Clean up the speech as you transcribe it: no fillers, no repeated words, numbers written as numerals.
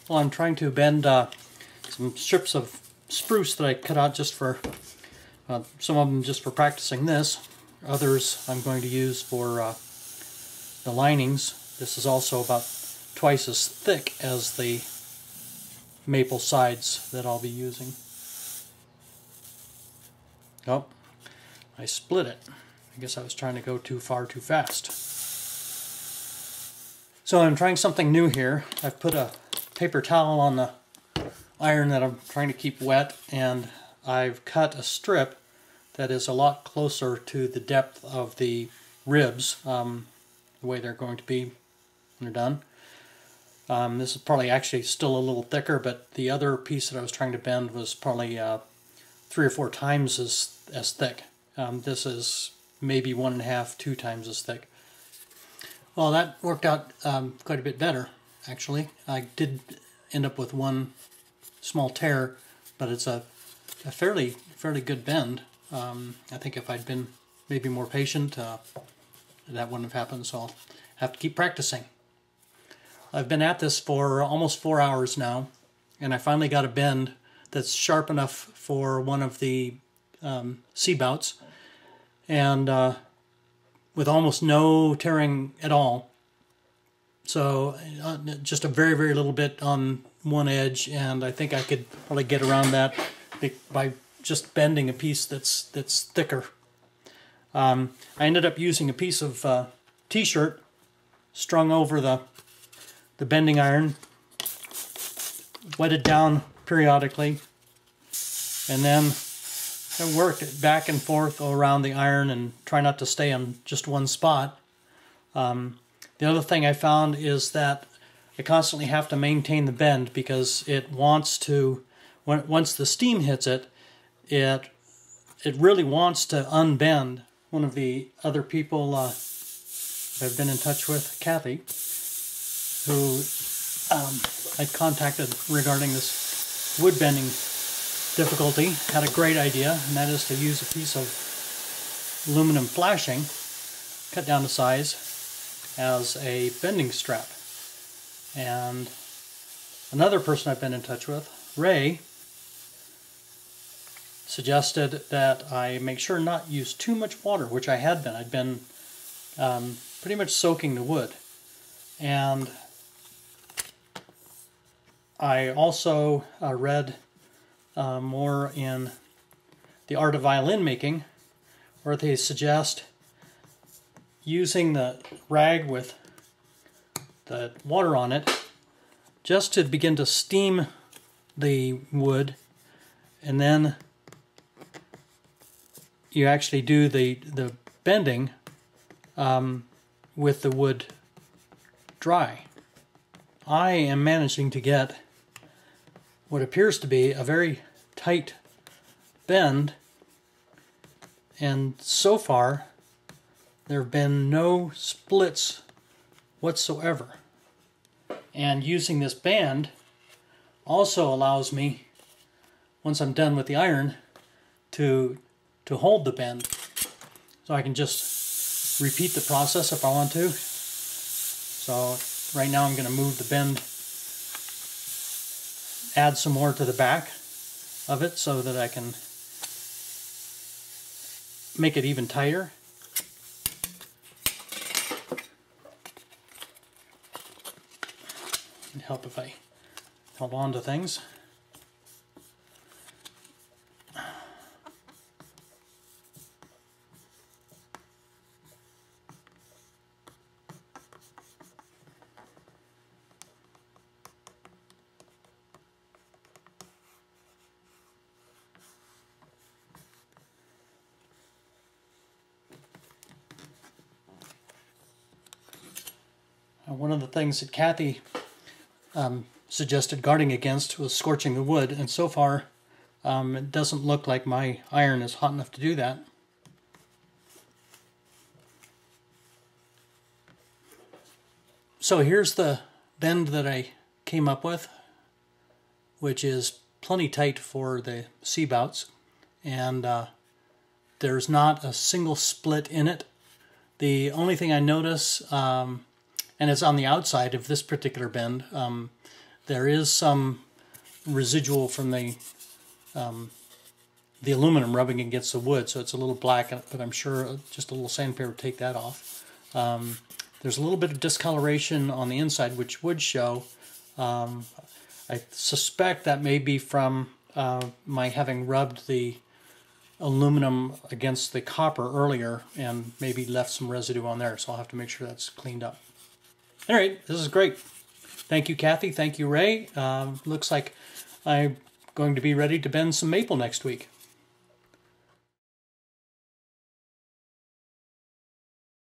Well, I'm trying to bend some strips of spruce that I cut out just for, some of them just for practicing this. Others I'm going to use for the linings. This is also about twice as thick as the maple sides that I'll be using. Oh, I split it. I guess I was trying to go too far too fast. So I'm trying something new here. I've put a paper towel on the iron that I'm trying to keep wet, and I've cut a strip that is a lot closer to the depth of the ribs, the way they're going to be when they're done. This is probably actually still a little thicker, but the other piece that I was trying to bend was probably 3 or 4 times as thick. This is maybe 1.5, 2 times as thick. Well, that worked out quite a bit better, actually. I did end up with one small tear, but it's a fairly good bend. I think if I'd been maybe more patient, that wouldn't have happened, so I'll have to keep practicing. I've been at this for almost 4 hours now, and I finally got a bend that's sharp enough for one of the C-bouts, and with almost no tearing at all. So just a very, very little bit on one edge, and I think I could probably get around that by just bending a piece that's thicker. I ended up using a piece of t-shirt strung over the bending iron, wetted down periodically, and then I worked it back and forth around the iron and try not to stay on just one spot. The other thing I found is that I constantly have to maintain the bend because it wants to, once the steam hits it, it really wants to unbend. One of the other people I've been in touch with, Kathy, who I contacted regarding this wood bending difficulty, had a great idea, and that is to use a piece of aluminum flashing, cut down to size, as a bending strap. And another person I've been in touch with, Ray, suggested that I make sure not use too much water, which I had been. I'd been pretty much soaking the wood. And I also read more in The Art of Violin Making, where they suggest using the rag with the water on it just to begin to steam the wood, and then you actually do the bending with the wood dry. I am managing to get what appears to be a very tight bend, and so far there have been no splits whatsoever. And using this band also allows me, once I'm done with the iron, to hold the bend. So I can just repeat the process if I want to. So right now I'm going to move the bend, add some more to the back of it so that I can make it even tighter. It'd help if I held on to things. One of the things that Kathy suggested guarding against was scorching the wood, and so far it doesn't look like my iron is hot enough to do that. So here's the bend that I came up with, which is plenty tight for the C-bouts, and there's not a single split in it. The only thing I notice, and it's on the outside of this particular bend, there is some residual from the aluminum rubbing against the wood, so it's a little black, but I'm sure just a little sandpaper would take that off. There's a little bit of discoloration on the inside, which would show. I suspect that may be from my having rubbed the aluminum against the copper earlier and maybe left some residue on there, so I'll have to make sure that's cleaned up. All right, this is great. Thank you, Kathy. Thank you, Ray. Looks like I'm going to be ready to bend some maple next week.